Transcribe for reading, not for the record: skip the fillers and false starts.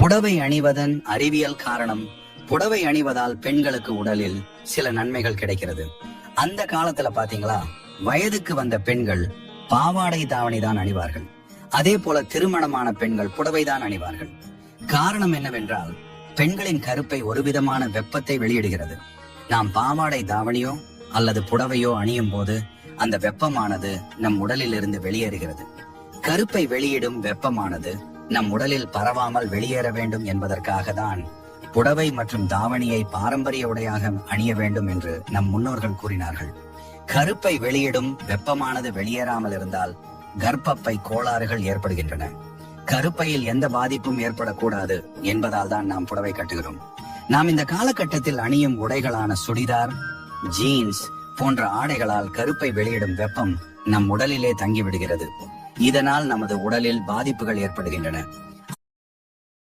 புடவை அணிவதன் அறிவியல் காரணம். புடவை அணிவதால் பெண்களுக்கு உடலில் சில நன்மைகள் கிடைக்கிறது. அந்த காலத்துல பாத்தீங்களா, வயதுக்கு வந்த பெண்கள் பாவாடை தாவணி தான் அணிவார்கள். அதே போல திருமணமான பெண்கள் புடவைதான் அணிவார்கள். காரணம் என்னவென்றால், பெண்களின் கருப்பை ஒரு விதமான வெப்பத்தை வெளியிடுகிறது. நாம் பாவாடை தாவணியோ அல்லது புடவையோ அணியும் போது அந்த வெப்பமானது நம் உடலில் இருந்து வெளியேறுகிறது. கருப்பை வெளியிடும் வெப்பமானது நம் உடலில் பரவாமல் வெளியேற வேண்டும் என்பதற்காக தான் புடவை மற்றும் தாவணியை பாரம்பரிய உடையாக அணிய வேண்டும் என்று நம் முன்னோர்கள் கூறினார்கள். கருப்பை வெளியிடும் வெப்பமானது வெளியேறாமல் இருந்தால் கர்ப்பப்பை கோளாறுகள் ஏற்படுகின்றன. கருப்பையில் எந்த பாதிப்பும் ஏற்படக்கூடாது என்பதால் தான் நாம் புடவை கட்டுகிறோம். நாம் இந்த காலகட்டத்தில் அணியும் உடைகளான சுடிதார், ஜீன்ஸ் போன்ற ஆடைகளால் கருப்பை வெளியிடும் வெப்பம் நம் உடலிலே தங்கிவிடுகிறது. இதனால் நமது உடலில் பாதிப்புகள் ஏற்படுகின்றன.